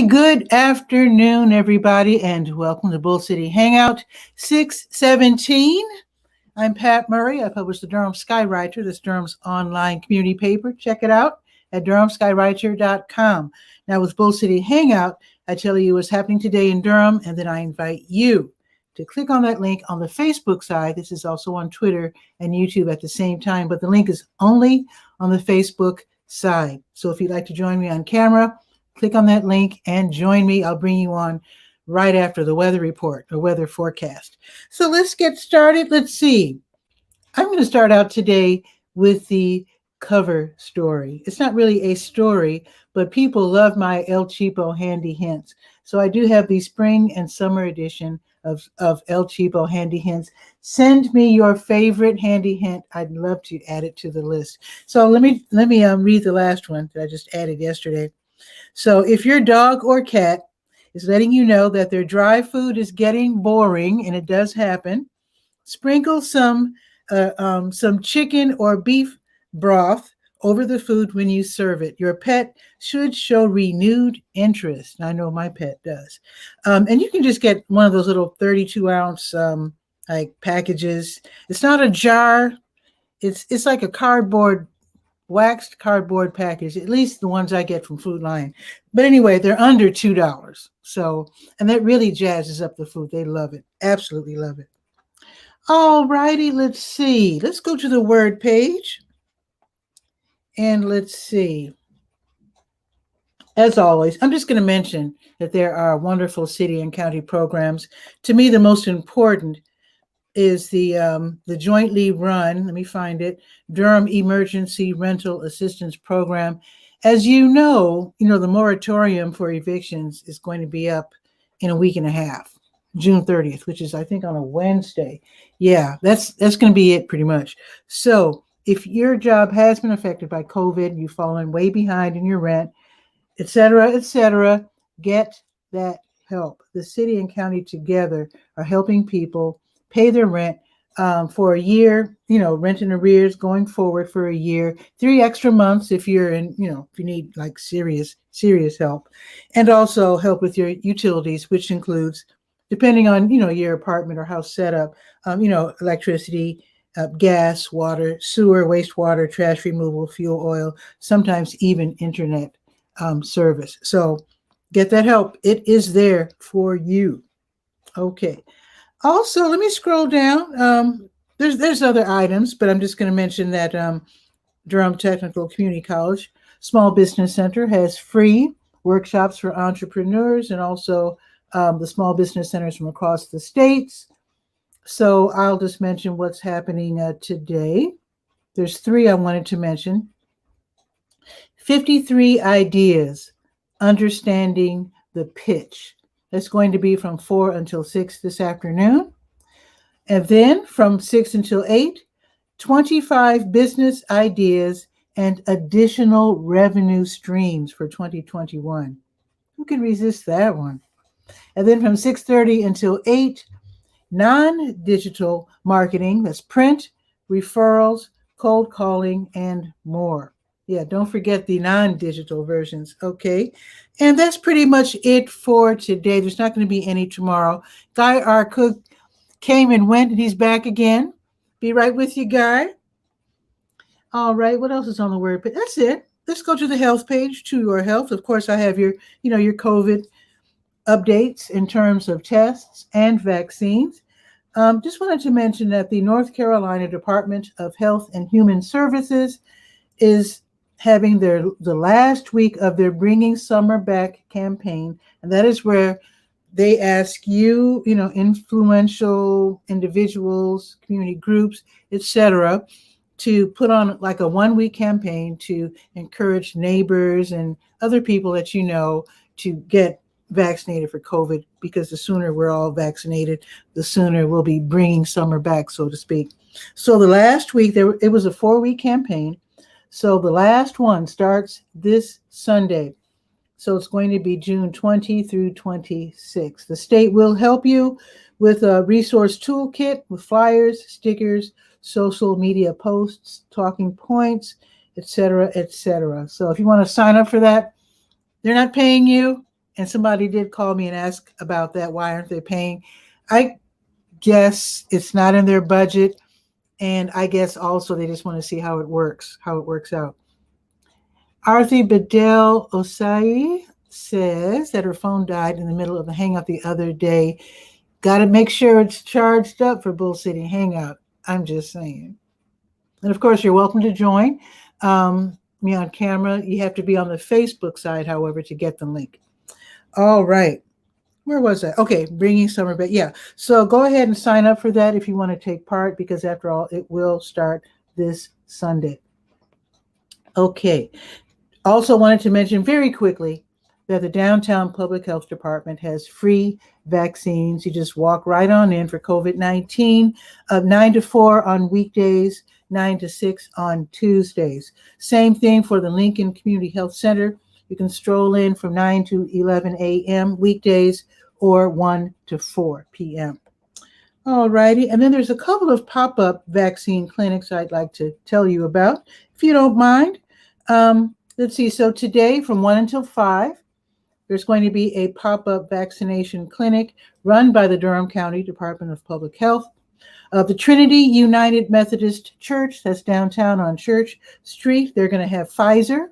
Hey, good afternoon, everybody, and welcome to Bull City Hangout 617. I'm Pat Murray. I publish the Durham Skywriter. That's Durham's online community paper. Check it out at durhamskywriter.com. Now, with Bull City Hangout, I tell you what's happening today in Durham, and then I invite you to click on that link on the Facebook side. This is also on Twitter and YouTube at the same time, but the link is only on the Facebook side. So if you'd like to join me on camera, click on that link and join me. I'll bring you on right after the weather report or weather forecast. So let's get started. Let's see. I'm going to start out today with the cover story. It's not really a story, but people love my El Cheapo handy hints. So I do have the spring and summer edition of El Cheapo handy hints. Send me your favorite handy hint. I'd love to add it to the list. So let me read the last one that I just added yesterday. So if your dog or cat is letting you know that their dry food is getting boring, and it does happen, sprinkle some chicken or beef broth over the food when you serve it. Your pet should show renewed interest. I know my pet does. And you can just get one of those little 32-ounce like packages. It's not a jar. It's like a waxed cardboard package, at least the ones I get from Food Lion. But anyway, they're under $2. So, and that really jazzes up the food. They love it. Absolutely love it. All righty, let's see. Let's go to the word page. And let's see. As always, I'm just going to mention that there are wonderful city and county programs. To me, the most important is the jointly run, let me find it, Durham Emergency Rental Assistance Program. As you know, the moratorium for evictions is going to be up in a week and a half, June 30th, which is, I think, on a Wednesday. Yeah, that's going to be it pretty much. So if your job has been affected by COVID, you've fallen way behind in your rent, et cetera, get that help. The city and county together are helping people pay their rent for a year, rent in arrears going forward for a year, 3 extra months if you're in, if you need like serious help, and also help with your utilities, which includes, depending on, your apartment or house setup, electricity, gas, water, sewer, wastewater, trash removal, fuel, oil, sometimes even internet service. So get that help. It is there for you. Okay. Also, let me scroll down. There's other items, but I'm just going to mention that Durham Technical Community College Small Business Center has free workshops for entrepreneurs and also the small business centers from across the states. So I'll just mention what's happening today. There's 3 I wanted to mention. 53 ideas, understanding the pitch. That's going to be from 4 until 6 this afternoon. And then from 6 until 8, 25 business ideas and additional revenue streams for 2021. Who can resist that one? And then from 6:30 until 8, non-digital marketing, that's print, referrals, cold calling, and more. Yeah, don't forget the non-digital versions, okay? And that's pretty much it for today. There's not going to be any tomorrow. Guy, our cook, came and went, and he's back again. Be right with you, Guy. All right, what else is on the word page? That's it. Let's go to the health page, to your health. Of course, I have your COVID updates in terms of tests and vaccines. Just wanted to mention that the North Carolina Department of Health and Human Services is having the last week of their Bringing Summer Back campaign. And that is where they ask you, influential individuals, community groups, etc., to put on like a 1-week campaign to encourage neighbors and other people that to get vaccinated for COVID, because the sooner we're all vaccinated, the sooner we'll be bringing summer back, so to speak. So the last week, it was a 4-week campaign. So the last one starts this Sunday. So it's going to be June 20 through 26. The state will help you with a resource toolkit with flyers, stickers, social media posts, talking points, etc., etc. So if you want to sign up for that, they're not paying you. And somebody did call me and ask about that. Why aren't they paying? I guess it's not in their budget. And I guess also they just want to see how it works out. 𝗕𝗨𝗟𝗟 says that her phone died in the middle of the hangout the other day. Got to make sure it's charged up for Bull City Hangout. I'm just saying. And of course, you're welcome to join me on camera. You have to be on the Facebook side, however, to get the link. All right. Where was I? Okay, bringing summer back. Yeah. So go ahead and sign up for that if you want to take part, because after all, it will start this Sunday. Okay. Also wanted to mention very quickly that the Downtown Public Health Department has free vaccines. You just walk right on in for COVID-19, 9 to 4 on weekdays, 9 to 6 on Tuesdays. Same thing for the Lincoln Community Health Center. You can stroll in from 9 to 11 a.m. weekdays or 1 to 4 p.m. All righty. And then there's a couple of pop-up vaccine clinics I'd like to tell you about, if you don't mind. Let's see. So today from 1 until 5, there's going to be a pop-up vaccination clinic run by the Durham County Department of Public Health. The Trinity United Methodist Church, that's downtown on Church Street. They're going to have Pfizer,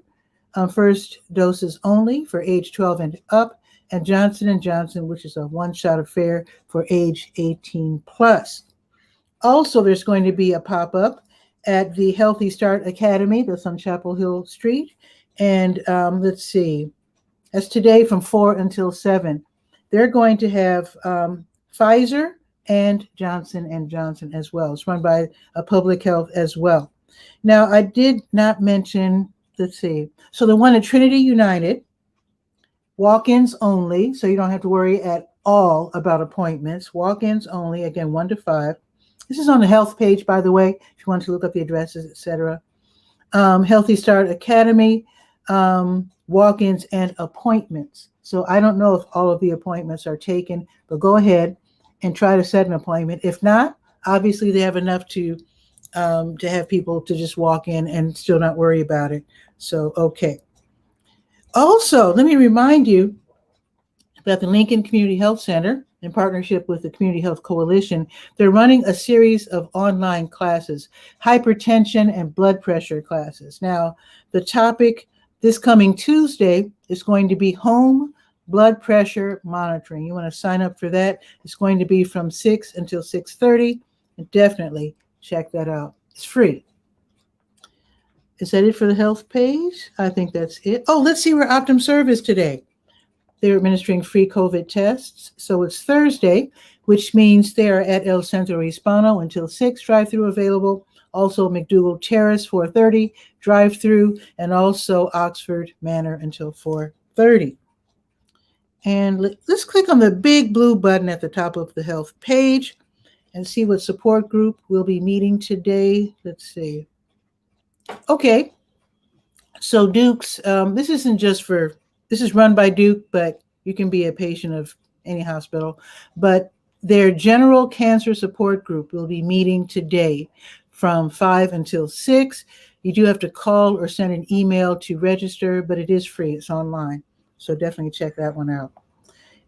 first doses only for age 12 and up, and Johnson & Johnson, which is a one-shot affair for age 18 plus. Also, there's going to be a pop-up at the Healthy Start Academy, that's on Chapel Hill Street. And let's see, that's today from 4 until 7. They're going to have Pfizer and Johnson & Johnson as well. It's run by Public Health as well. Now, I did not mention, let's see, so the one at Trinity United, walk-ins only, so you don't have to worry at all about appointments. Walk-ins only, again, 1 to 5. This is on the health page, by the way, if you want to look up the addresses, etc. Healthy Start Academy, walk-ins and appointments. So I don't know if all of the appointments are taken, but go ahead and try to set an appointment. If not, obviously they have enough to have people to just walk in and still not worry about it. So, okay. Also, let me remind you about the Lincoln Community Health Center in partnership with the Community Health Coalition. They're running a series of online classes, hypertension and blood pressure classes. Now, the topic this coming Tuesday is going to be home blood pressure monitoring. You want to sign up for that. It's going to be from 6 until 6:30. And definitely check that out. It's free. Is that it for the health page? I think that's it. Oh, let's see where OptumServe is today. They're administering free COVID tests. So it's Thursday, which means they are at El Centro Hispano until 6, drive-through available. Also McDougal Terrace, 4:30, drive-through, and also Oxford Manor until 4:30. And let's click on the big blue button at the top of the health page and see what support group we'll be meeting today. Let's see. Okay. So Duke's, this is run by Duke, but you can be a patient of any hospital. But their general cancer support group will be meeting today from 5 until 6. You do have to call or send an email to register, but it is free. It's online. So definitely check that one out.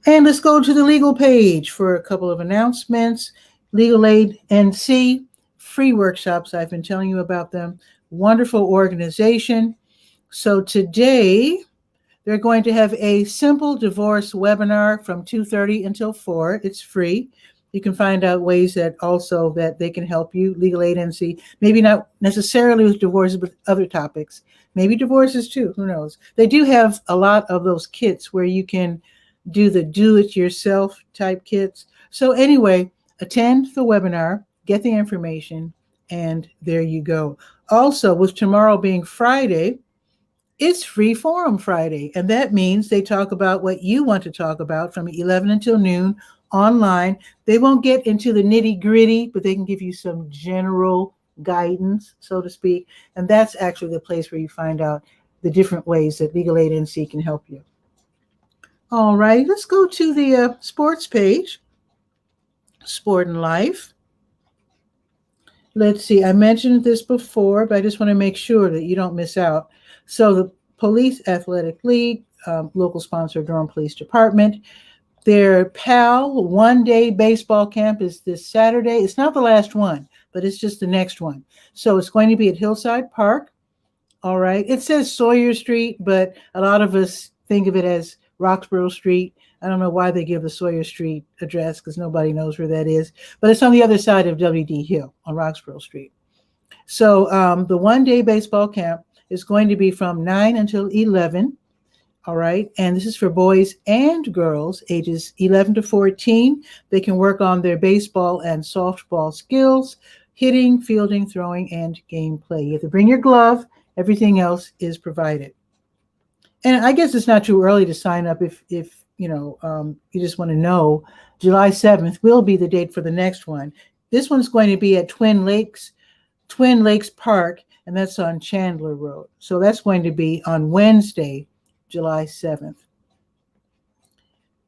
And let's go to the legal page for a couple of announcements. Legal Aid NC, free workshops. I've been telling you about them. Wonderful organization. So today, they're going to have a simple divorce webinar from 2:30 until 4. It's free. You can find out ways that they can help you, Legal Aid NC, maybe not necessarily with divorces, but other topics. Maybe divorces too, who knows? They do have a lot of those kits where you can do the do-it-yourself type kits. So anyway, attend the webinar, get the information, and there you go. Also, with tomorrow being Friday, it's Free Forum Friday, and that means they talk about what you want to talk about from 11 until noon online. They won't get into the nitty-gritty, but they can give you some general guidance, so to speak, and that's actually the place where you find out the different ways that Legal Aid NC can help you. All right, let's go to the sports page, Sport and Life. Let's see, I mentioned this before, but I just want to make sure that you don't miss out. So the Police Athletic League local sponsor, Durham Police Department. Their PAL one-day baseball camp is this Saturday. It's not the last one, but it's just the next one. So it's going to be at Hillside Park. All right. It says Sawyer Street, but a lot of us think of it as Roxborough Street. I don't know why they give the Sawyer Street address because nobody knows where that is, but it's on the other side of W.D. Hill on Roxborough Street. So the one-day baseball camp is going to be from 9 until 11. All right. And this is for boys and girls ages 11 to 14. They can work on their baseball and softball skills, hitting, fielding, throwing, and gameplay. You have to bring your glove. Everything else is provided. And I guess it's not too early to sign up if you just want to know. July 7th will be the date for the next one. This one's going to be at Twin Lakes Park, and that's on Chandler Road. So that's going to be on Wednesday, July 7th.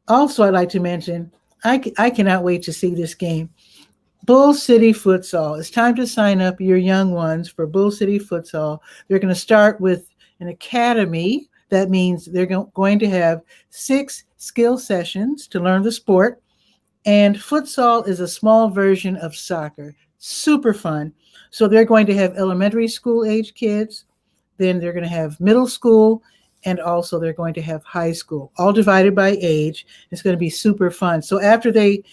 Also, I'd like to mention, I cannot wait to see this game. Bull City Futsal. It's time to sign up your young ones for Bull City Futsal. They're going to start with an academy. That means they're going to have 6 skill sessions to learn the sport. And futsal is a small version of soccer. Super fun. So they're going to have elementary school age kids. Then they're going to have middle school. And also they're going to have high school, all divided by age. It's going to be super fun. So after they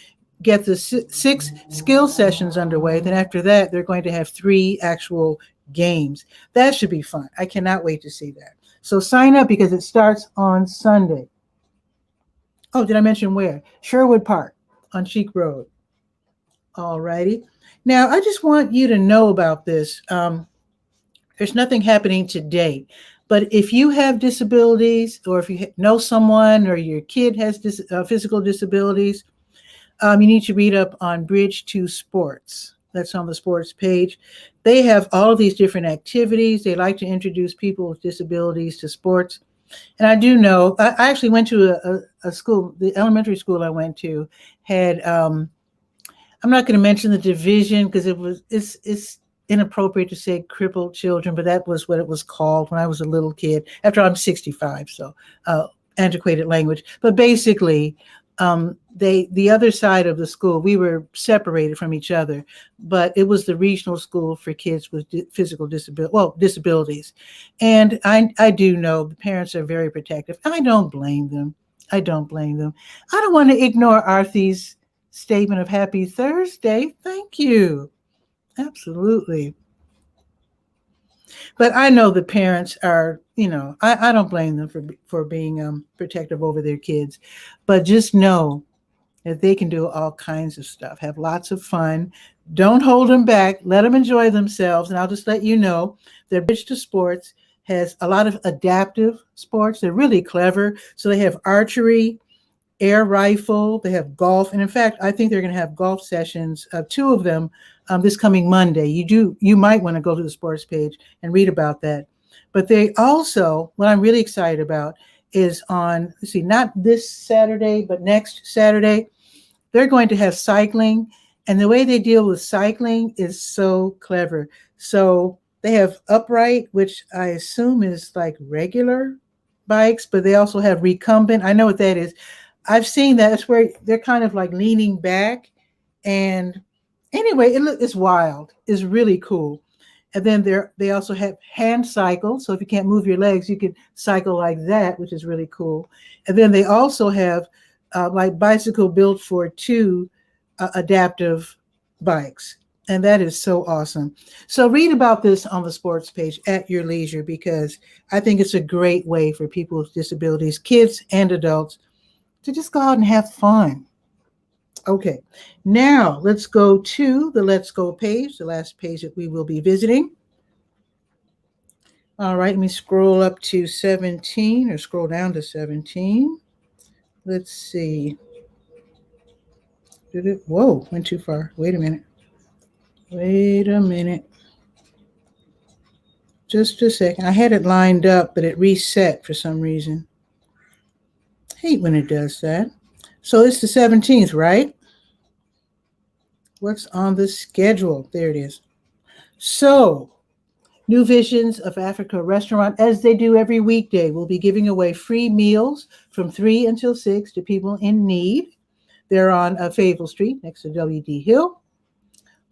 get the 6 skill sessions underway, then after that, they're going to have 3 actual games. That should be fun. I cannot wait to see that. So sign up because it starts on Sunday. Oh, did I mention where? Sherwood Park on Cheek Road. All righty. Now, I just want you to know about this. There's nothing happening today. But if you have disabilities, or if you know someone, or your kid has physical disabilities, you need to read up on Bridge to Sports. That's on the sports page. They have all of these different activities. They like to introduce people with disabilities to sports. And I do know, I actually went to a school, the elementary school I went to had, I'm not going to mention the division because it's inappropriate to say crippled children, but that was what it was called when I was a little kid. After I'm 65, so antiquated language. But basically, the other side of the school, we were separated from each other, but it was the regional school for kids with physical disabilities. And I do know the parents are very protective. I don't blame them. I don't want to ignore Arthy's statement of happy Thursday. Thank you. Absolutely. But I know the parents are, I don't blame them for being protective over their kids. But just know that they can do all kinds of stuff, have lots of fun. Don't hold them back. Let them enjoy themselves. And I'll just let you know that Bridge to Sports has a lot of adaptive sports. They're really clever. So they have archery, air rifle, they have golf. And in fact, I think they're going to have golf sessions, 2 of them, this coming Monday. You might want to go to the sports page and read about that. But they also, what I'm really excited about is on, not this Saturday, but next Saturday, they're going to have cycling. And the way they deal with cycling is so clever. So they have upright, which I assume is like regular bikes, but they also have recumbent. I know what that is. I've seen that. It's where they're kind of like leaning back. And anyway, it's wild. It's really cool. And then they also have hand cycles. So if you can't move your legs, you can cycle like that, which is really cool. And then they also have like bicycle built for 2 adaptive bikes. And that is so awesome. So read about this on the sports page at your leisure, because I think it's a great way for people with disabilities, kids and adults, to just go out and have fun. Okay, now let's go to the Let's Go page, the last page that we will be visiting. All right, let me scroll up to 17 or scroll down to 17. Let's see. Whoa, went too far. Wait a minute. Just a second. I had it lined up, but it reset for some reason. Hate when it does that. So it's the 17th, right? What's on the schedule? There it is. So New Visions of Africa restaurant, as they do every weekday, will be giving away free meals from 3 until 6 to people in need. They're on Fayetteville Street next to W.D. Hill.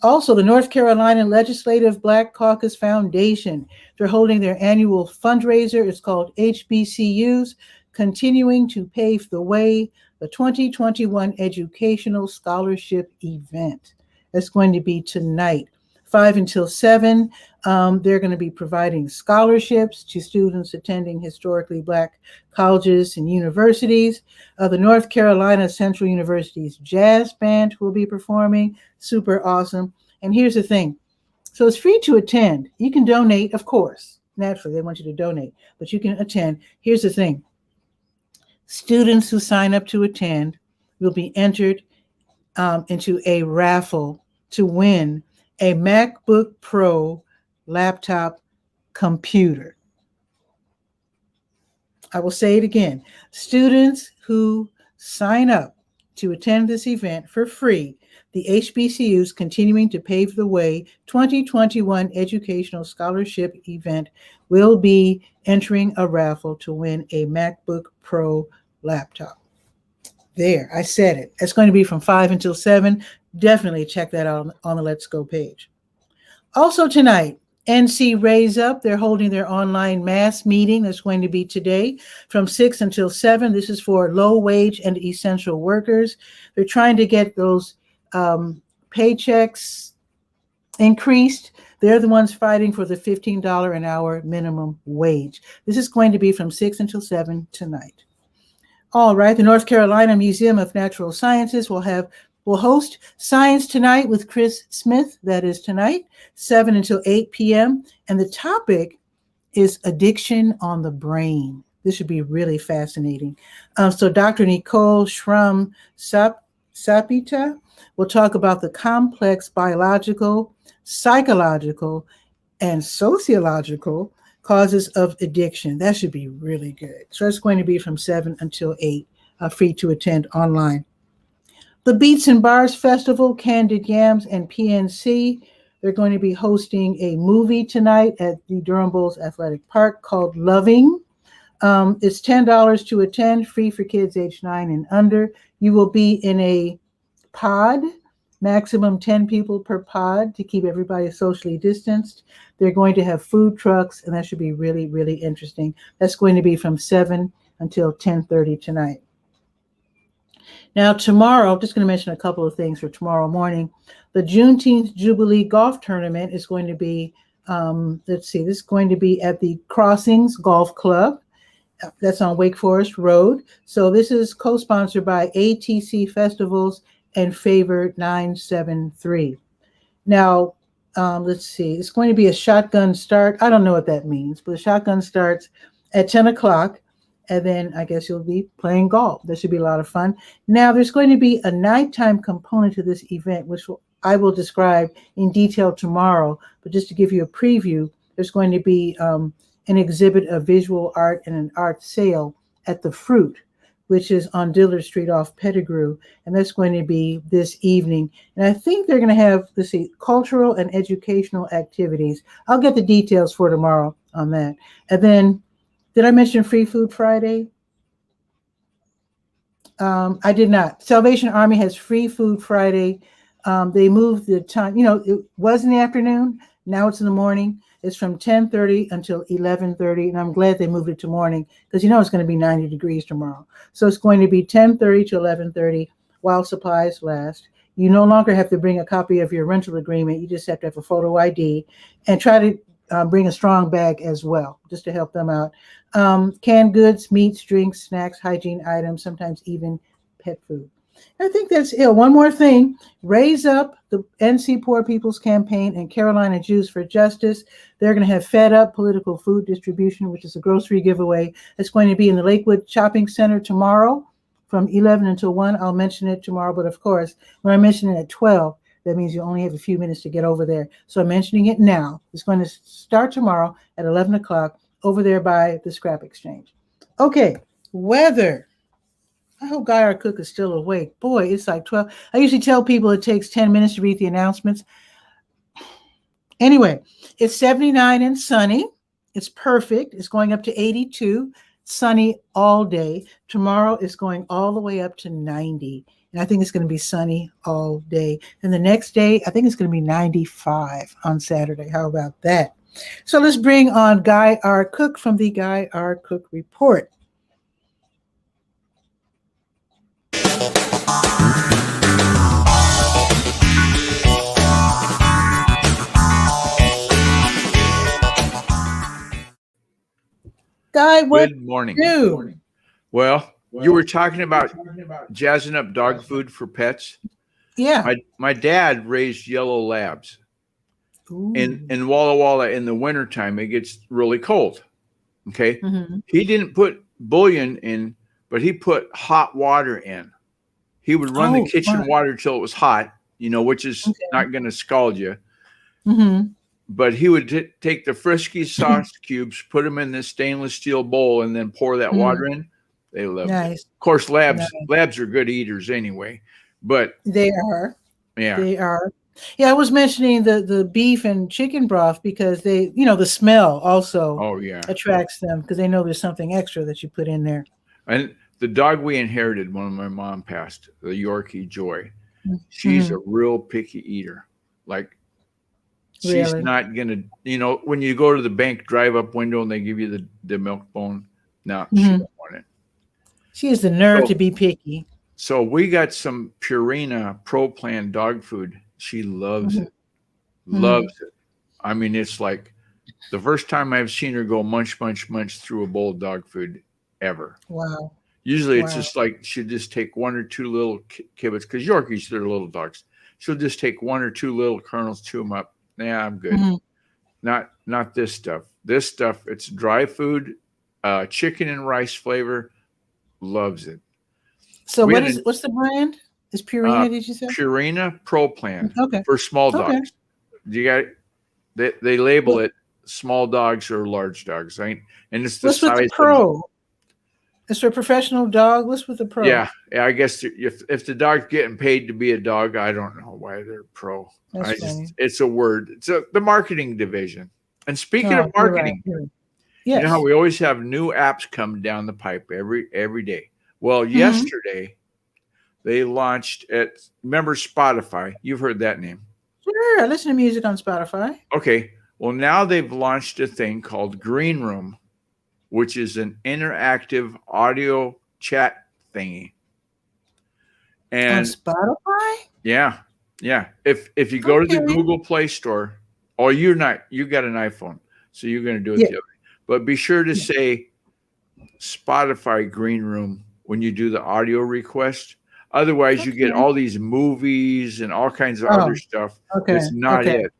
Also, the North Carolina Legislative Black Caucus Foundation, they're holding their annual fundraiser. It's called HBCUs, Continuing to Pave the Way, the 2021 Educational Scholarship Event. That's going to be tonight, 5 until 7. They're going to be providing scholarships to students attending historically Black colleges and universities. The North Carolina Central University's jazz band will be performing. Super awesome. And here's the thing. So it's free to attend. You can donate, of course. Naturally, they want you to donate, but you can attend. Here's the thing. Students who sign up to attend will be entered into a raffle to win a MacBook Pro laptop computer. I will say it again. Students who sign up to attend this event for free, the HBCUs Continuing to Pave the Way 2021 Educational Scholarship Event, will be entering a raffle to win a MacBook Pro laptop. There, I said it. It's going to be from 5 until 7. Definitely check that out on the Let's Go page. Also tonight, NC Raise Up, they're holding their online mass meeting. That's going to be today from 6 until 7. This is for low wage and essential workers. They're trying to get those paychecks increased. They're the ones fighting for the $15 an hour minimum wage. This is going to be from 6 until 7 tonight. All right, the North Carolina Museum of Natural Sciences will host Science Tonight with Chris Smith. That is tonight, 7 until 8 p.m. And the topic is addiction on the brain. This should be really fascinating. So Dr. 𝗕𝗨𝗟𝗟 𝗖𝗜𝗧𝗬 will talk about the complex biological, psychological, and sociological causes of addiction. That should be really good. So it's going to be from 7 until 8, free to attend online. The Beats and Bars Festival, Candied Yams and PNC, they're going to be hosting a movie tonight at the Durham Bulls Athletic Park called Loving. It's $10 to attend, free for kids age 9 and under. You will be in a pod, maximum 10 people per pod to keep everybody socially distanced. They're going to have food trucks, and that should be really, really interesting. That's going to be from 7 until 10:30 tonight. Now, tomorrow, I'm just going to mention a couple of things for tomorrow morning. The Juneteenth Jubilee Golf Tournament is going to be, this is going to be at the Crossings Golf Club. That's on Wake Forest Road. So this is co-sponsored by ATC Festivals and Favor 973. Now, it's going to be a shotgun start. I don't know what that means, but the shotgun starts at 10 o'clock. And then I guess you'll be playing golf. That should be a lot of fun. Now, there's going to be a nighttime component to this event, which I will describe in detail tomorrow. But just to give you a preview, there's going to be an exhibit of visual art and an art sale at the Fruit, which is on Dillard Street off Pettigrew. And that's going to be this evening. And I think they're going to have, cultural and educational activities. I'll get the details for tomorrow on that. And then, did I mention Free Food Friday? I did not. Salvation Army has Free Food Friday. They moved the time. It was in the afternoon. Now it's in the morning. It's from 10:30 until 11:30. And I'm glad they moved it to morning because it's going to be 90 degrees tomorrow. So it's going to be 10:30 to 11:30 while supplies last. You no longer have to bring a copy of your rental agreement. You just have to have a photo ID and try to bring a strong bag as well, just to help them out. Canned goods, meats, drinks, snacks, hygiene items, sometimes even pet food. I think that's it. One more thing. Raise Up, the NC Poor People's Campaign, and Carolina Jews for Justice. They're going to have Fed Up political food distribution, which is a grocery giveaway. It's going to be in the Lakewood Shopping Center tomorrow from 11 until 1. I'll mention it tomorrow, but of course, when I mention it at 12, that means you only have a few minutes to get over there. So I'm mentioning it now. It's going to start tomorrow at 11 o'clock over there by the Scrap Exchange. Okay, weather. I hope Guy, our cook, is still awake. Boy, it's like 12. I usually tell people it takes 10 minutes to read the announcements. Anyway, it's 79 and sunny. It's perfect. It's going up to 82, sunny all day. Tomorrow it's going all the way up to 90. And I think it's going to be sunny all day. And the next day, I think it's going to be 95 on Saturday. How about that? So let's bring on Guy R. Cook from the Guy R. Cook Report. Guy, what Good morning. do? Well, you were talking about jazzing up dog food for pets. Yeah. My dad raised yellow labs. Ooh. In Walla Walla in the wintertime, it gets really cold. Okay. Mhm. He didn't put bouillon in, but he put hot water in. He would run the kitchen fun. water till it was hot, which is not going to scald you. Mhm. But he would take the Friskies sauce cubes, put them in this stainless steel bowl, and then pour that water in. They loved it. Of course, labs are good eaters anyway. But they are. Yeah. They are. Yeah, I was mentioning the beef and chicken broth because they, the smell also attracts them because they know there's something extra that you put in there. And the dog we inherited when my mom passed, the Yorkie Joy, she's a real picky eater. Like, she's not going to, when you go to the bank drive-up window and they give you the milk bone, no, she don't want it. She has the nerve to be picky. So we got some Purina Pro Plan dog food. She loves it. Loves it. I mean, it's like the first time I've seen her go munch, munch, munch through a bowl of dog food ever. Wow. Usually it's just like she'll just take one or two little kibbles, because Yorkies, they're little dogs. She'll just take one or two little kernels, chew them up. Yeah, I'm good. Not this stuff. This stuff, it's dry food, chicken and rice flavor. Loves it. So what's the brand? Is Purina, did you say? Purina Pro Plan for small dogs. They label it small dogs or large dogs, right? And it's the what's size with the Pro? It's for a professional dog. What's with the Pro? Yeah. I guess if the dog's getting paid to be a dog, I don't know why they're Pro. It's a word. It's the marketing division. And speaking of marketing, you know how we always have new apps come down the pipe every day. Well, yesterday they launched remember Spotify? You've heard that name. Sure, I listen to music on Spotify. Okay. Well, now they've launched a thing called Green Room, which is an interactive audio chat thingy. And on Spotify? Yeah. If you go to the Google Play Store, you got an iPhone, so you're going to do it the other way. But be sure to say Spotify Green Room when you do the audio request. Otherwise, you get all these movies and all kinds of other stuff. It's not it.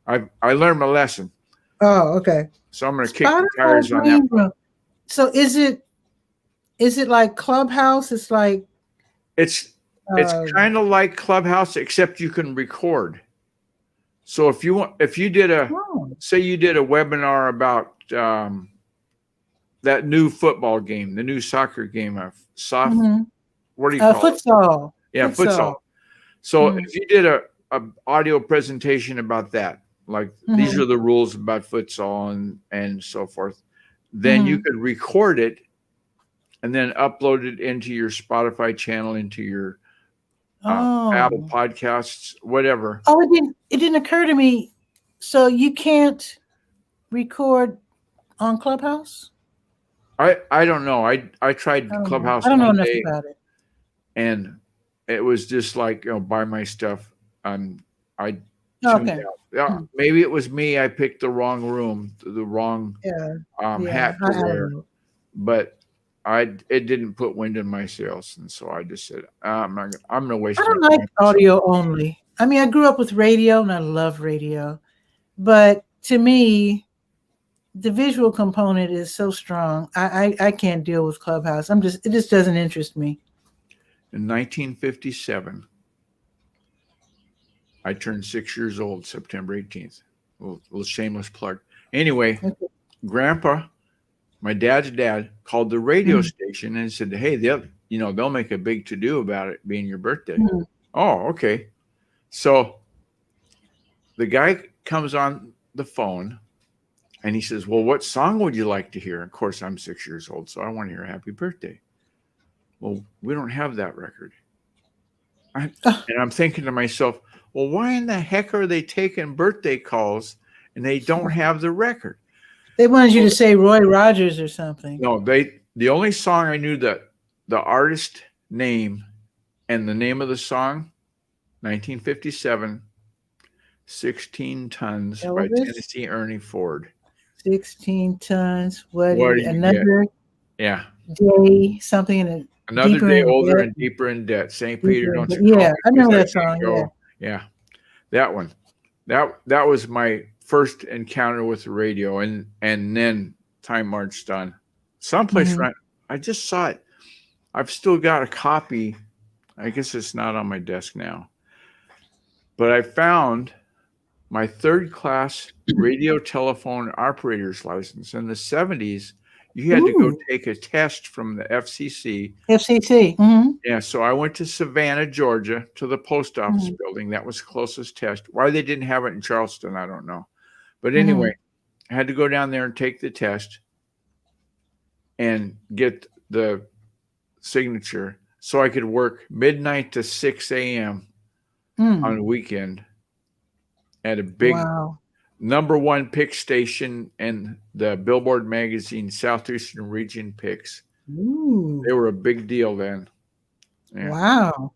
I learned my lesson. Oh, okay. So I'm going to kick the tires on that one. So is it like Clubhouse? It's like it's kind of like Clubhouse, except you can record. So if you did say you did a webinar about that new football game, the new soccer game of what do you call it? Futsal. Yeah, futsal. So if you did a audio presentation about that, like these are the rules about futsal and so forth, then you could record it and then upload it into your Spotify channel, into your Apple Podcasts, whatever. Oh, it didn't occur to me. So you can't record on Clubhouse? I don't know. I tried Clubhouse. I don't know enough about it. And it was just like, buy my stuff. I tuned out. Maybe it was me. I picked the wrong room, the wrong hat to wear. But it didn't put wind in my sails, and so I just said, I'm going to waste. I don't like audio only. I mean, I grew up with radio, and I love radio, but to me, the visual component is so strong. I can't deal with Clubhouse. It just doesn't interest me. In 1957, I turned 6 years old, September 18th. A little shameless plug. Anyway, Grandpa, my dad's dad, called the radio station and said, "Hey, they'll make a big to-do about it being your birthday." Oh, okay. So the guy comes on the phone and he says, well, what song would you like to hear? Of course, I'm 6 years old, so I want to hear Happy Birthday. Well, we don't have that record. And I'm thinking to myself, well, why in the heck are they taking birthday calls and they don't have the record? They wanted you to say Roy Rogers or something. No, the only song I knew that the artist name and the name of the song, 1957, 16 Tons by Tennessee Ernie Ford. 16 tons. Another day, something in a another day older and deeper in debt. St. Peter, don't you call me, I know that song. Yeah, that one. That was my first encounter with the radio, and then time marched on. Someplace around, I just saw it. I've still got a copy. I guess it's not on my desk now, but I found my third-class radio telephone operator's license. In the 70s, you had to go take a test from the FCC. Yeah, so I went to Savannah, Georgia, to the post office building. That was the closest test. Why they didn't have it in Charleston, I don't know. But anyway, I had to go down there and take the test and get the signature so I could work midnight to 6 a.m. on a weekend at a big #1 pick station in the Billboard magazine Southeastern Region Picks. They were a big deal then. Yeah. Wow.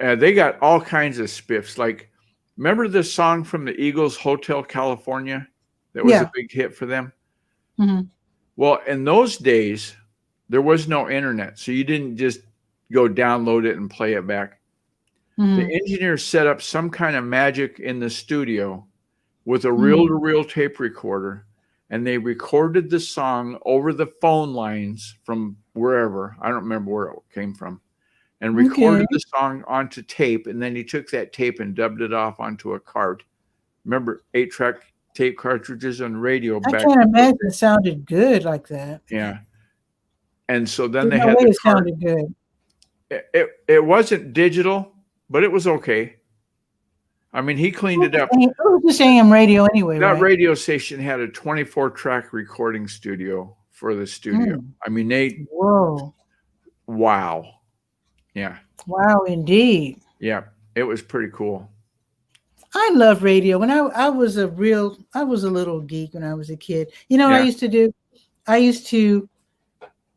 They got all kinds of spiffs. Like, remember the song from the Eagles, Hotel California? That was a big hit for them. Well, in those days, there was no internet, so you didn't just go download it and play it back. The engineers set up some kind of magic in the studio with a reel-to-reel tape recorder, and they recorded the song over the phone lines from wherever. I don't remember where it came from. And recorded the song onto tape, and then he took that tape and dubbed it off onto a cart. Remember 8-track tape cartridges on radio back. I can't imagine it sounded good like that. Yeah. And so then they had the cart. Sounded good. It wasn't digital, but it was okay. I mean, he cleaned it up. It was just AM radio anyway. That radio station had a 24-track recording studio for the studio. I mean, wow. Yeah. Wow, indeed. Yeah, it was pretty cool. I love radio. When I was a little geek when I was a kid. You know what I used to do? I used to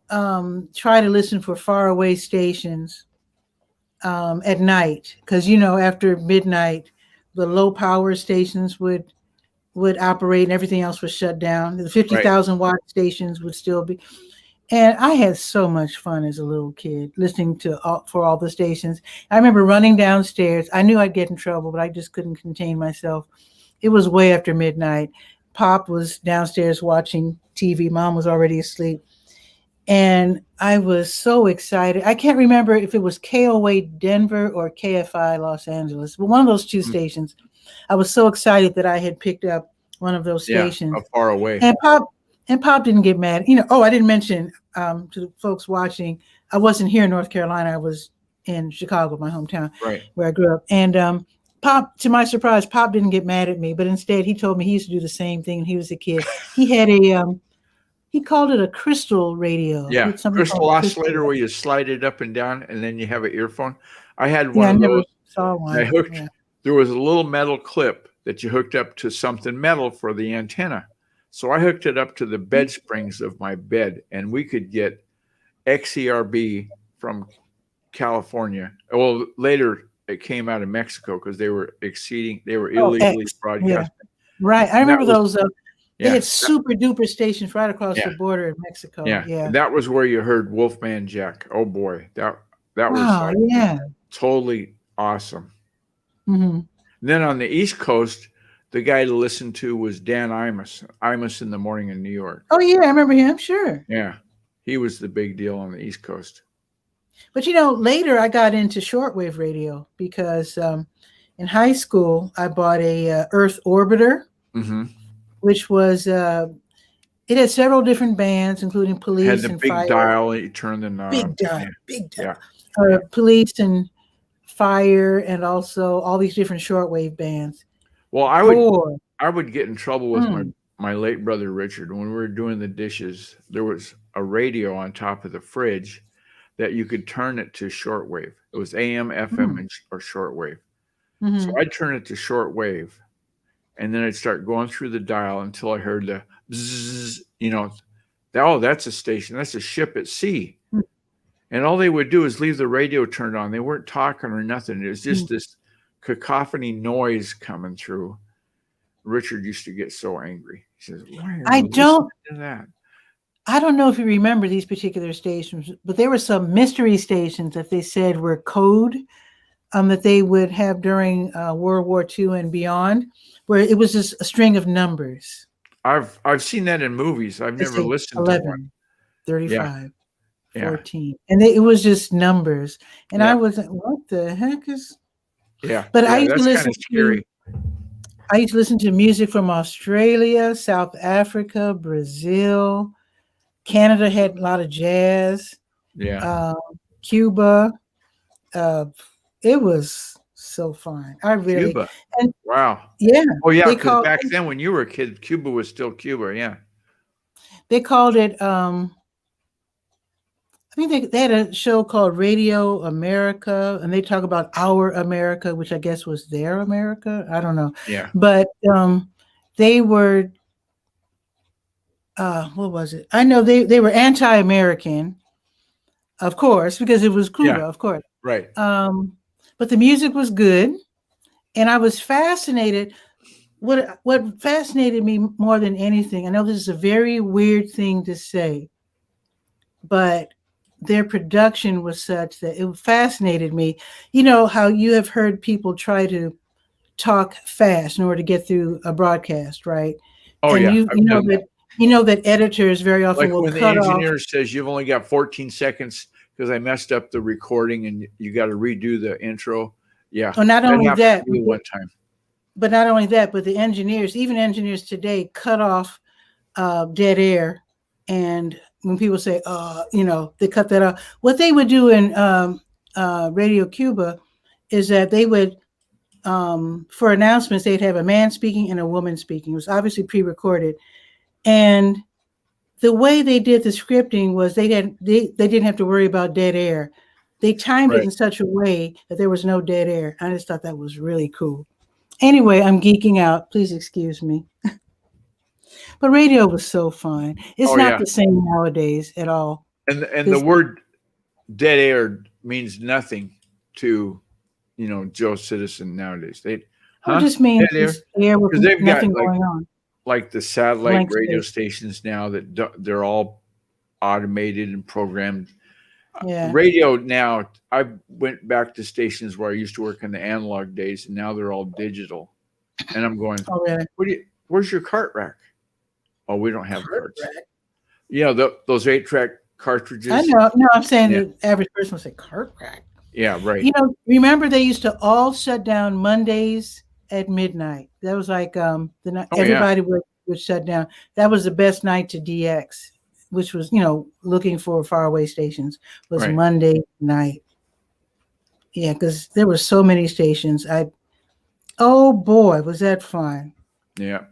try to listen for faraway stations at night, because after midnight, the low power stations would operate and everything else was shut down. The 50,000 watt stations would still be. And I had so much fun as a little kid listening for all the stations. I remember running downstairs. I knew I'd get in trouble, but I just couldn't contain myself. It was way after midnight. Pop was downstairs watching TV. Mom was already asleep. And I was so excited. I can't remember if it was KOA Denver or KFI Los Angeles, but one of those two stations. I was so excited that I had picked up one of those stations. Yeah, far away. And Pop didn't get mad. I didn't mention to the folks watching, I wasn't here in North Carolina. I was in Chicago, my hometown, where I grew up. And Pop, to my surprise, Pop didn't get mad at me, but instead he told me he used to do the same thing when he was a kid. He had he called it a crystal radio. Yeah, crystal oscillator where you slide it up and down and then you have an earphone. I had one of those. Saw one. There was a little metal clip that you hooked up to something metal for the antenna. So I hooked it up to the bed springs of my bed, and we could get XERB from California. Well, later it came out of Mexico because they were illegally broadcasting. Yeah. Right. I remember those. They had super duper stations right across the border in Mexico. Yeah. That was where you heard Wolfman Jack. Oh boy. That was totally awesome. And then on the East Coast, the guy to listen to was Dan Imus in the Morning in New York. Oh, yeah, I remember him, sure. Yeah, he was the big deal on the East Coast. But, later I got into shortwave radio because in high school, I bought a Earth Orbiter, which was, it had several different bands, including Police and Fire. Had the big dial, you turn the knob. Big dial. Police and Fire, and also all these different shortwave bands. Well, Boy. I would get in trouble with my late brother Richard when we were doing the dishes. There was a radio on top of the fridge that you could turn it to shortwave. It was AM, FM, or shortwave. So I'd turn it to shortwave, and then I'd start going through the dial until I heard the bzzz, oh, that's a station. That's a ship at sea. And all they would do is leave the radio turned on. They weren't talking or nothing. It was just this cacophony noise coming through. Richard used to get so angry. He says, "Why are you listening to that?" I don't know if you remember these particular stations, but there were some mystery stations that they said were code that they would have during World War II and beyond, where it was just a string of numbers. I've seen that in movies. I've never listened 11, to one. 35, 14. And it was just numbers. And I was like, what the heck is... But I used to listen to... I used to listen to music from Australia, South Africa, Brazil. Canada had a lot of jazz. Cuba. It was so fun. I really... Cuba. And, wow. Yeah. Oh, yeah, because back then when you were a kid, Cuba was still Cuba, yeah. They called it... I think they had a show called Radio America, and they talk about our America, which I guess was their America. I don't know. Yeah. But they were, what was it? I know they were anti-American, of course, because it was Cuba, of course. Right. But the music was good, and I was fascinated. What fascinated me more than anything, I know this is a very weird thing to say, but their production was such that it fascinated me. You know how you have heard people try to talk fast in order to get through a broadcast, right? Oh, and yeah. You know that editors very often will when cut the engineer off. says you've only got 14 seconds because I messed up the recording and you got to redo the intro. Yeah. Oh, not only that, one time. But not only that, but the engineers, even engineers today, cut off dead air. And when people say, they cut that off. What they would do in Radio Cuba is that they would, for announcements, they'd have a man speaking and a woman speaking. It was obviously pre-recorded. And the way they did the scripting was they didn't have to worry about dead air. They timed it in such a way that there was no dead air. I just thought that was really cool. Anyway, I'm geeking out. Please excuse me. But radio was so fun. It's not the same nowadays at all. And the word dead air means nothing to, Joe Citizen nowadays. It just means air with nothing going on. Like the satellite radio stations now that they're all automated and programmed. Yeah. Radio now, I went back to stations where I used to work in the analog days, and now they're all digital. And I'm going, oh, really? Where's your cart rack? Oh, we don't have carts. Those 8-track cartridges. I know. No, I'm saying the average person would say cart rack. Yeah, right. Remember they used to all shut down Mondays at midnight. That was like the night everybody would shut down. That was the best night to DX, which was, looking for faraway stations, was Monday night. Yeah, because there were so many stations. Oh boy, was that fun. Yeah.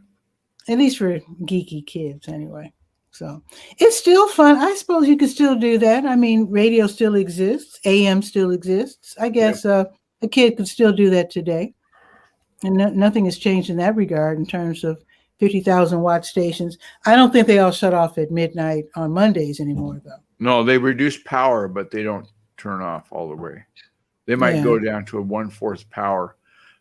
At least for geeky kids anyway. So it's still fun. I suppose you could still do that. I mean, radio still exists. AM still exists. I guess a kid could still do that today. And nothing has changed in that regard in terms of 50,000 watt stations. I don't think they all shut off at midnight on Mondays anymore, though. No, they reduce power, but they don't turn off all the way. They might go down to a 1/4 power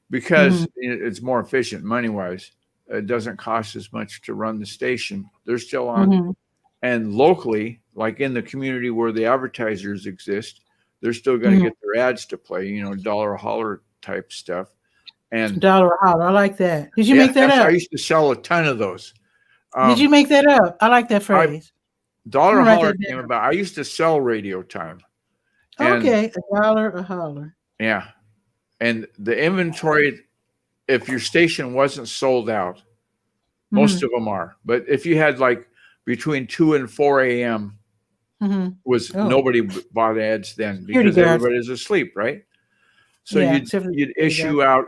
because it's more efficient money-wise. It doesn't cost as much to run the station. They're still on. And locally, like in the community where the advertisers exist, they're still going to get their ads to play, dollar a holler type stuff. And dollar a holler. I like that. Did you make that up? I used to sell a ton of those. Did you make that up? I like that phrase. Dollar a holler came about. I used to sell radio time. Okay, a dollar a holler. Yeah. And the inventory, if your station wasn't sold out, most of them are. But if you had like between 2 and 4 a.m. Nobody bought ads then because everybody's asleep, right? So you'd issue out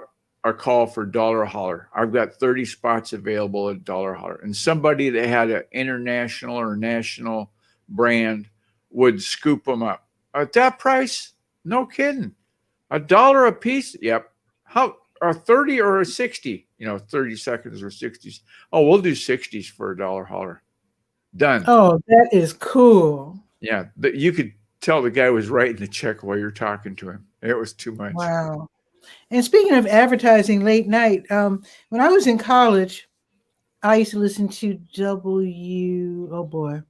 a call for dollar holler. I've got 30 spots available at dollar holler. And somebody that had an international or national brand would scoop them up. At that price? No kidding. $1 a piece? Yep. How, a 30 or a 60? 30 seconds or 60s. Oh, we'll do 60s for a dollar holler. Done. Oh, that is cool. Yeah. You could tell the guy was writing the check while you're talking to him. It was too much. Wow. And speaking of advertising late night, when I was in college, I used to listen to oh boy.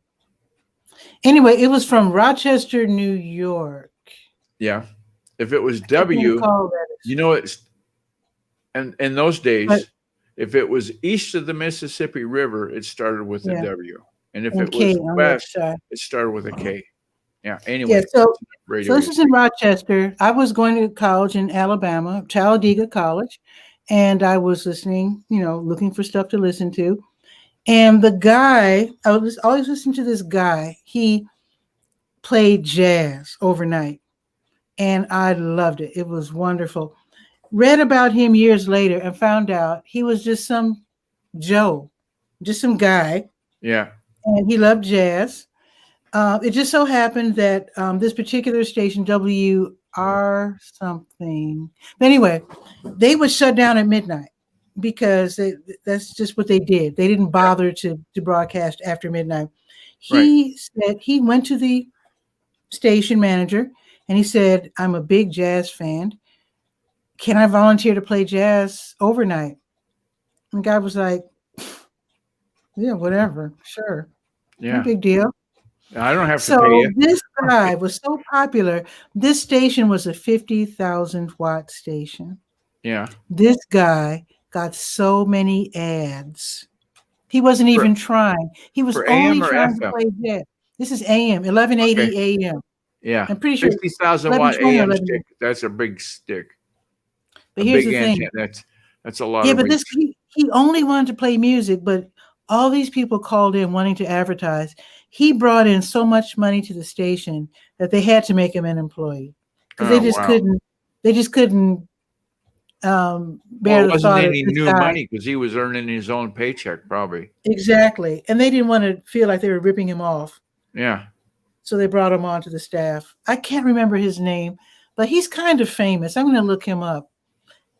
Anyway, it was from Rochester, New York. Yeah. If it was W, it's, and in those days, if it was east of the Mississippi River, it started with a W. And if it was west, it started with a K. Yeah. Anyway. Yeah, so this is in Rochester. I was going to college in Alabama, Talladega College, and I was listening, looking for stuff to listen to. And the guy, I was always listening to this guy. He played jazz overnight, and I loved it. It was wonderful. Read about him years later and found out he was just some Joe, just some guy. Yeah. And he loved jazz. It just so happened that this particular station, WR something. But anyway, they would shut down at midnight because that's just what they did. They didn't bother to broadcast after midnight. He said he went to the station manager and he said, "I'm a big jazz fan. Can I volunteer to play jazz overnight?" And the guy was like, "Yeah, whatever, sure. Yeah, no big deal." I don't have to pay you. This guy was so popular. This station was a 50,000 watt station. Yeah. This guy got so many ads. He wasn't even trying. He was only trying to play jazz. This is AM, 1180 AM. Yeah. I'm pretty sure 50,000 watt AM stick. That's a big stick. But here's the thing. That's a lot. Yeah, but he only wanted to play music, but all these people called in wanting to advertise. He brought in so much money to the station that they had to make him an employee because they just couldn't. They just couldn't bear the thought of any new money because he was earning his own paycheck, probably. Exactly, and they didn't want to feel like they were ripping him off. Yeah. So they brought him on to the staff. I can't remember his name, but he's kind of famous. I'm going to look him up,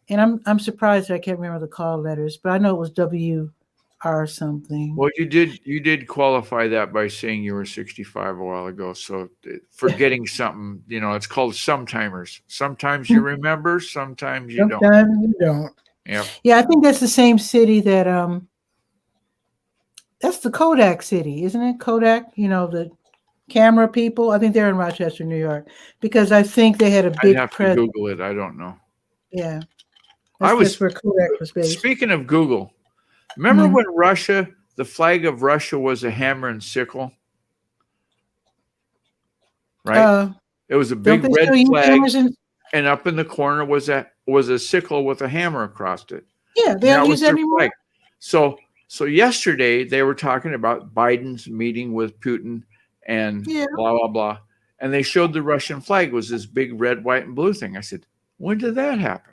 and I'm surprised I can't remember the call letters, but I know it was WR something. Well, you did qualify that by saying you were 65 a while ago. So forgetting something, it's called sometimers. Sometimes you remember, sometimes you don't. Sometimes you don't. Yeah. Yeah, I think that's the same city that that's the Kodak city, isn't it? Kodak, the camera people. I think they're in Rochester, New York, because I think they had a big I'd have to Google it. I don't know. Yeah. That's where Kodak was based. Speaking of Google, remember when Russia, the flag of Russia was a hammer and sickle? Right? It was a big red flag, and up in the corner was a sickle with a hammer across it. Yeah, they don't use that anymore. Flag. So yesterday they were talking about Biden's meeting with Putin and blah, blah, blah. And they showed the Russian flag was this big red, white, and blue thing. I said, when did that happen?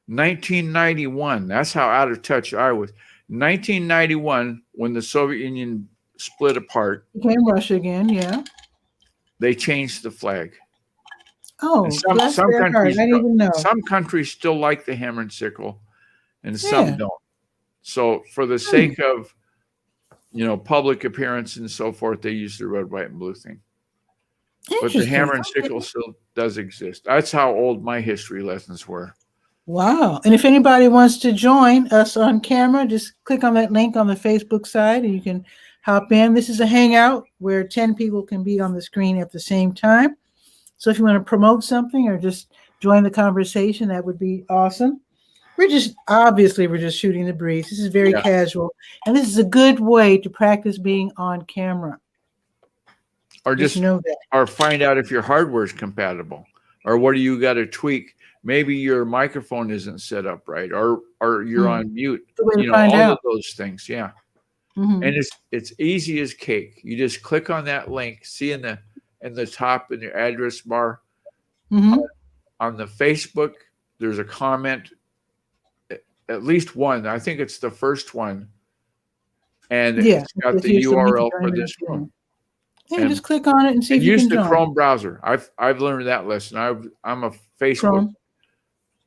1991. That's how out of touch I was. 1991, when the Soviet Union split apart, became Russia again. Yeah, they changed the flag. Oh, some countries I didn't even know. Some countries still like the hammer and sickle, and some don't. So, for the sake of public appearance and so forth, they use the red, white, and blue thing. But the hammer and sickle still does exist. That's how old my history lessons were. Wow. And if anybody wants to join us on camera, just click on that link on the Facebook side and you can hop in. This is a hangout where 10 people can be on the screen at the same time. So if you want to promote something or just join the conversation, that would be awesome. We're just shooting the breeze. This is very casual. And this is a good way to practice being on camera. Or just know that. Or find out if your hardware is compatible. Or what do you got to tweak? Maybe your microphone isn't set up right, or you're on mute. All of those things, yeah. And it's easy as cake. You just click on that link, see in the top in your address bar on the Facebook. There's a comment at least one. I think it's the first one. And Yeah, it's got because the here's the link to URL for join this that. room. Yeah, And, just click on it and see if you use can the join. Chrome browser. I've learned that lesson. I'm a Facebook. Chrome.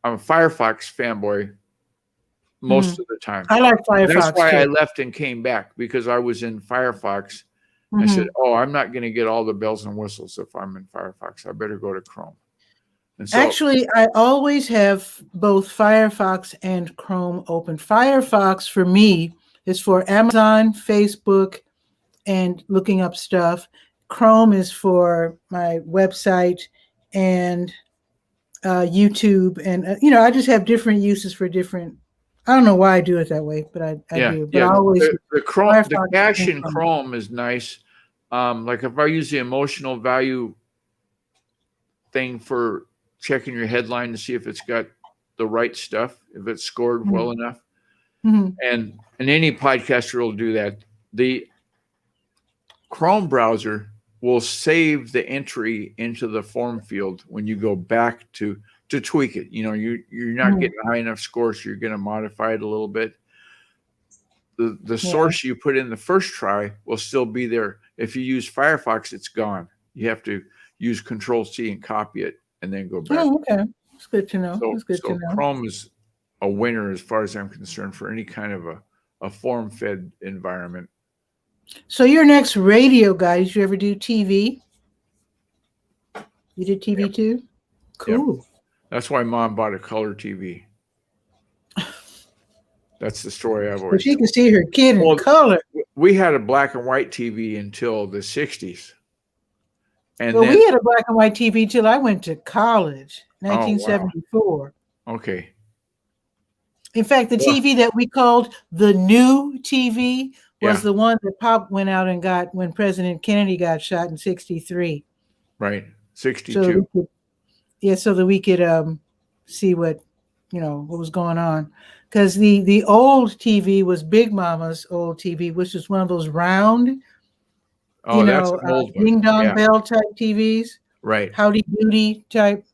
I'm a Firefox fanboy most of the time. I like Firefox. That's why too. I left and came back, because I was in Firefox. I said, "Oh, I'm not going to get all the bells and whistles if I'm in Firefox. I better go to Chrome." And so, actually, I always have both Firefox and Chrome open. Firefox for me is for Amazon, Facebook, and looking up stuff. Chrome is for my website and YouTube, and I just have different uses for different. I don't know why I do it that way, but I do. But I always the Chrome, the cache in Chrome is nice. Like if I use the emotional value thing for checking your headline to see if it's got the right stuff, if it's scored well enough, and any podcaster will do that. The Chrome browser will save the entry into the form field when you go back to tweak it. You're not getting a high enough score, so you're going to modify it a little bit. The source you put in the first try will still be there. If you use Firefox, it's gone. You have to use Control-C and copy it and then go back. Oh, okay. It's good to know. It's good to know. Chrome is a winner as far as I'm concerned for any kind of a form-fed environment. So your next radio guy, did you ever do TV? You did TV too? Cool. Yep. That's why Mom bought a color TV. That's the story I've always. But she can see her kid in color. We had a black and white TV until the 60s. And then, we had a black and white TV till I went to college, 1974. Oh, wow. Okay. In fact, the TV that we called the new TV was the one that Pop went out and got when President Kennedy got shot in 63. Right. 62. So that we could see what was going on. Because the old TV was Big Mama's old TV, which is one of those round, that's an old one. Ding Dong Bell type TVs. Right. Howdy Doody type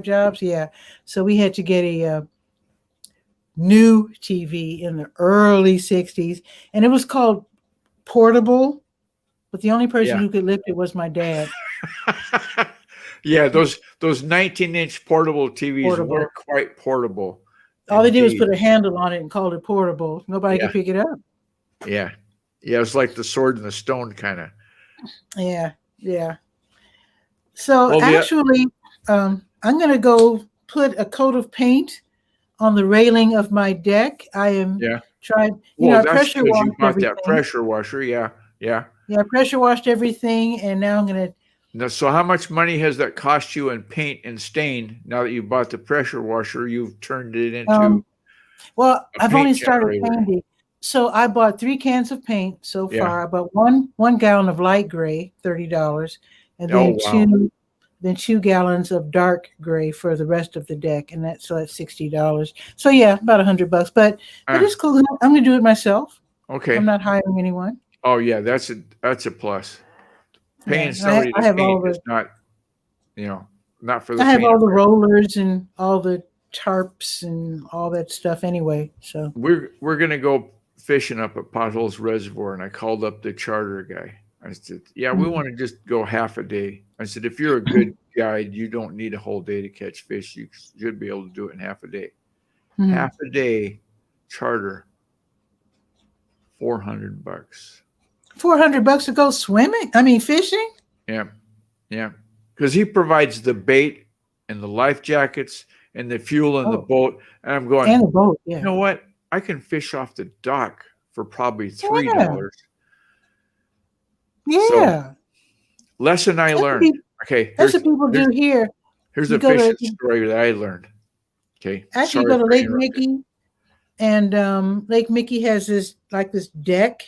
jobs. Yeah. So we had to get a new TV in the early 60s, and it was called portable, but the only person who could lift it was my dad. Yeah, those 19-inch portable TVs weren't quite portable. All they did was put a handle on it and called it portable. Nobody could pick it up. Yeah. Yeah, it's like the sword and the stone kind of. Yeah. So actually, I'm going to go put a coat of paint on the railing of my deck. I am trying. I pressure washed you bought everything. That pressure washer. Yeah. I pressure washed everything, and now I'm going to. So how much money has that cost you in paint and stain? Now that you bought the pressure washer, you've turned it into. Well, I've only started painting. So I bought 3 cans of paint so far. I bought one gallon of light gray, $30, and then 2 gallons of dark gray for the rest of the deck, and that's $60. So about $100. But it's cool. I'm going to do it myself. Okay. I'm not hiring anyone. Oh yeah, that's a plus. Paying somebody to paint is not, not for the. I have all the rollers and all the tarps and all that stuff anyway. So we're gonna go fishing up at Potholes Reservoir, and I called up the charter guy. I said, we want to just go half a day. I said, if you're a good guide, you don't need a whole day to catch fish. You should be able to do it in half a day. Half a day charter, $400. $400 to go swimming? I mean, fishing? Yeah. Because he provides the bait and the life jackets and the fuel in the boat. And I'm going, and the boat, you know what? I can fish off the dock for probably $3. Yeah. So, lesson I learned. That's what people do here. Here's a fishing story that I learned. Okay. Actually, you go to Lake Mickey, and Lake Mickey has this deck.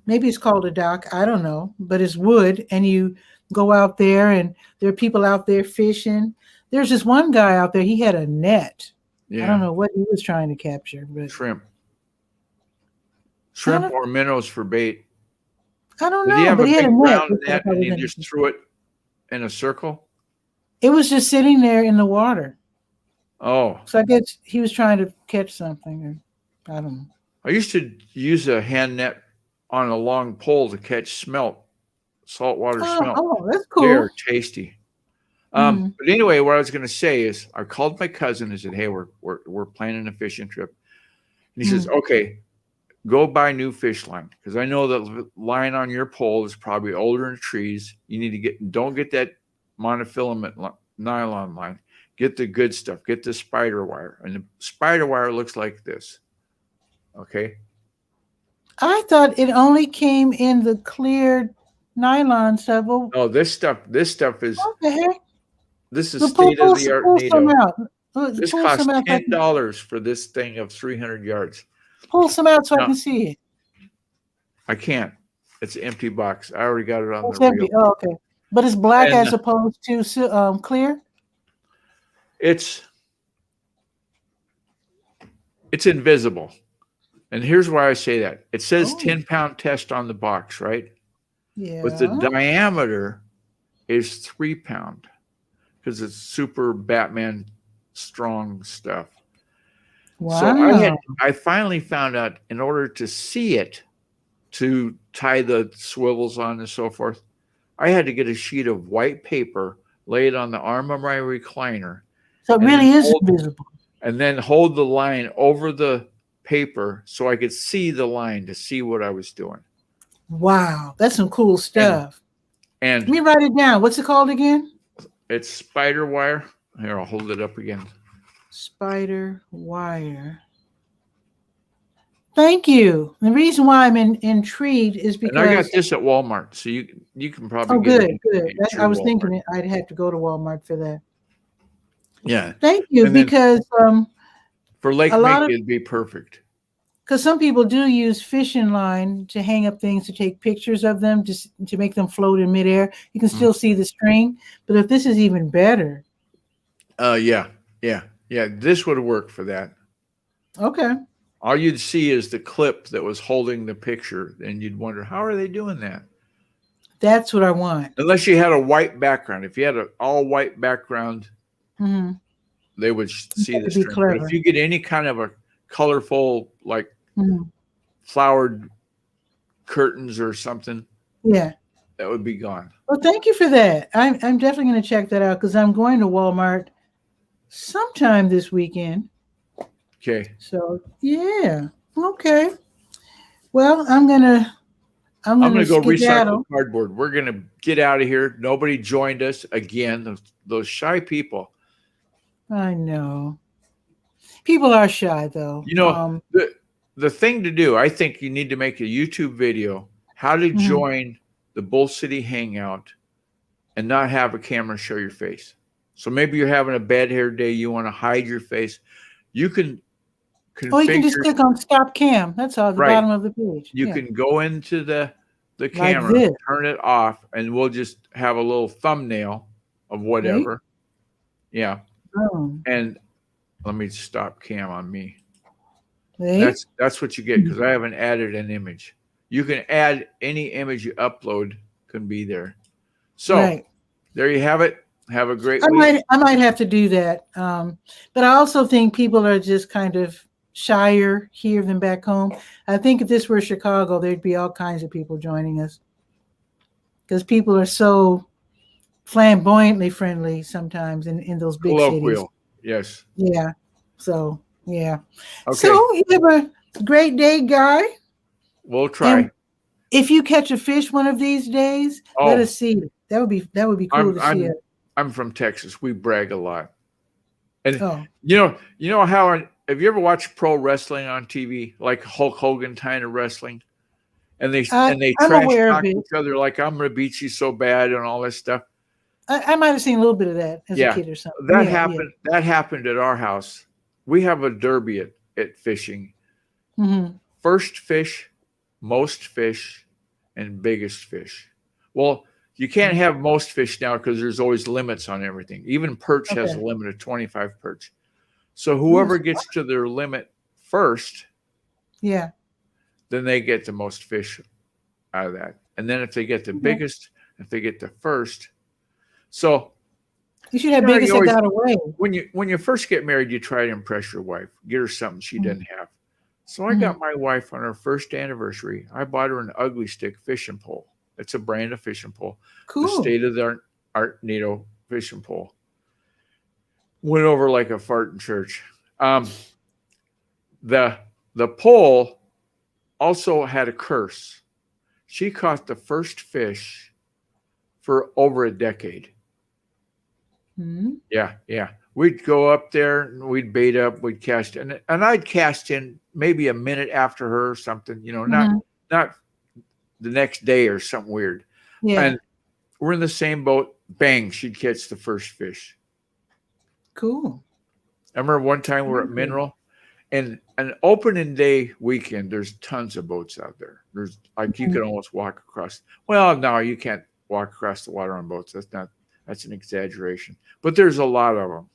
Maybe it's called a dock. I don't know, but it's wood, and you go out there, and there are people out there fishing. There's this one guy out there. He had a net. I don't know what he was trying to capture, but shrimp or minnows for bait. I don't know. Did he have but a he had big a round net, and he just threw it in a circle? It was just sitting there in the water. Oh. So I guess he was trying to catch something. Or, I don't know. I used to use a hand net on a long pole to catch smelt, saltwater smelt. Oh, that's They're cool. tasty. Mhm. But anyway, what I was going to say is I called my cousin and said, hey, we're planning a fishing trip. And he says, okay, go buy new fish line because I know the line on your pole is probably older in trees. You need to don't get that monofilament nylon line. Get the good stuff. Get the spider wire. And the spider wire looks like this. Okay. I thought it only came in the clear nylon stuff. Well, Oh, this stuff is what the heck? this is Well, state of the art pull some NATO. out. This Pull some costs out. $10 for this thing of 300 yards. Pull some out so I No. can see it. I can't. It's an empty box. I already got it on It's the empty. reel. Oh, okay. But it's black And as opposed to clear. it's invisible. And here's why I say that. It says 10-pound test on the box, right? Yeah. But the diameter is 3 pound because it's super Batman strong stuff. Wow. So I finally found out in order to see it, to tie the swivels on and so forth, I had to get a sheet of white paper, lay it on the arm of my recliner. So it really is invisible. And then hold the line over the paper so I could see the line to see what I was doing. Wow. That's some cool stuff. And let me write it down. What's it called again? It's spider wire. Here, I'll hold it up again. Spider wire. Thank you. The reason why I'm intrigued is because I got this at Walmart, so you can probably get it. Good. I was thinking I'd have to go to Walmart for that. Yeah. Thank you, because for Lake Michigan, it'd be perfect. Because some people do use fishing line to hang up things to take pictures of them, just to make them float in midair. You can still see the string, but if this is even better. Yeah. This would work for that. Okay. All you'd see is the clip that was holding the picture, and you'd wonder, how are they doing that? That's what I want. Unless you had a white background. If you had an all white background, they would see the string. But if you get any kind of a colorful, like flowered curtains or something, that would be gone. Well, thank you for that. I'm definitely going to check that out because I'm going to Walmart sometime this weekend. Okay. So yeah. Okay. Well, I'm gonna go recycle cardboard. We're gonna get out of here. Nobody joined us again. Those shy people. I know. People are shy, though. You know, the thing to do, I think you need to make a YouTube video, how to join the Bull City Hangout and not have a camera show your face. So maybe you're having a bad hair day, you want to hide your face. You can configure. You can just click on Stop Cam. That's all, the bottom of the page. You can go into the camera, like turn it off, and we'll just have a little thumbnail of whatever. Right? Yeah. And let me stop cam on me. Right? That's what you get, because I haven't added an image. You can add any image you upload, can be there. So there you have it. Have a great week. I might have to do that. But I also think people are just kind of shyer here than back home. I think if this were Chicago, there'd be all kinds of people joining us, because people are so flamboyantly friendly sometimes in those big cities. Yes. Yeah. So yeah. Okay. So you have a great day, Guy. We'll try. And if you catch a fish one of these days, let us see it. That would be cool to see it. I'm from Texas. We brag a lot. And you know how have you ever watched pro wrestling on TV, like Hulk Hogan kind of wrestling? And they trash talk each other like, I'm gonna beat you so bad and all this stuff. I might have seen a little bit of that as a kid or something. That happened. That happened at our house. We have a derby at fishing. First fish, most fish, and biggest fish. Well, you can't have most fish now because there's always limits on everything. Even perch has a limit of 25 perch. So whoever gets to their limit first, then they get the most fish out of that. And then if they get the biggest, if they get the first. So You should have You know, biggest you that always, got away. when you first get married, you try to impress your wife, get her something she didn't have. So I Mhm. got my wife on her first anniversary. I bought her an ugly stick fishing pole. It's a brand of fishing pole, the Cool. state of the art NATO fishing pole. Went over like a fart in church. The pole also had a curse. She caught the first fish for over a decade. Hmm. Yeah, yeah. We'd go up there and we'd bait up, we'd cast, and I'd cast in maybe a minute after her or something, you know, not the next day or something weird. Yeah. And we're in the same boat. Bang, she'd catch the first fish. Cool. I remember one time we were at Mineral, and an opening day weekend, there's tons of boats out there. There's like you could almost walk across. Well, no, you can't walk across the water on boats. That's an exaggeration. But there's a lot of them.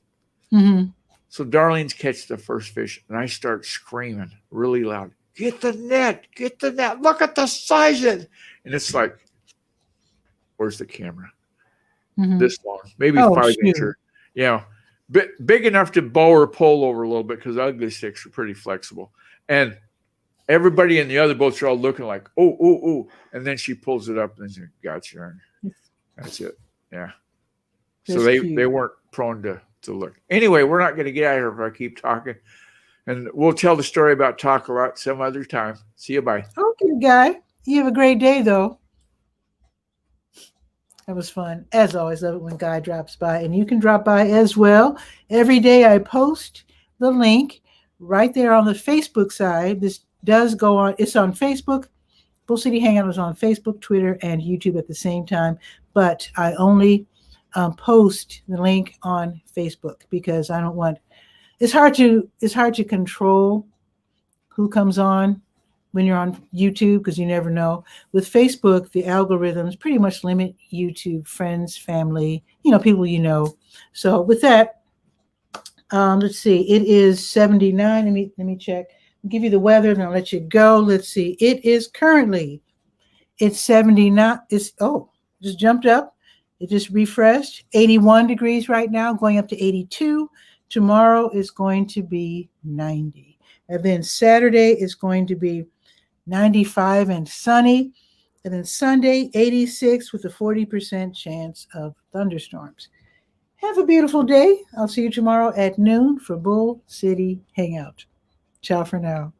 Mm-hmm. So Darlene's catch the first fish, and I start screaming really loud, "Get the net! Get the net! Look at the size of it!" And it's like, where's the camera? Mm-hmm. This long, maybe Oh, 5 shoot. incher. You know, big enough to bow or pull over a little bit because ugly sticks are pretty flexible. And everybody in the other boats are all looking like, oh, oh, oh. And then she pulls it up and then gotcha. That's it. Yeah. So That's they weren't prone to look. Anyway, we're not going to get out of here if I keep talking. And we'll tell the story about Talk a Lot some other time. See you. Bye. Okay, Guy. You have a great day, though. That was fun. As always, love it when Guy drops by. And you can drop by as well. Every day I post the link right there on the Facebook side. This does go on. It's on Facebook. Bull City Hangout is on Facebook, Twitter, and YouTube at the same time. But I only post the link on Facebook because I don't want. It's hard to control who comes on when you're on YouTube because you never know. With Facebook, the algorithms pretty much limit you to friends, family, people you know. So with that, let's see. It is 79. Let me check. I'll give you the weather and I'll let you go. Let's see. It is currently. It's 79. Just jumped up. It just refreshed. 81 degrees right now, going up to 82. Tomorrow is going to be 90. And then Saturday is going to be 95 and sunny. And then Sunday, 86 with a 40% chance of thunderstorms. Have a beautiful day. I'll see you tomorrow at noon for Bull City Hangout. Ciao for now.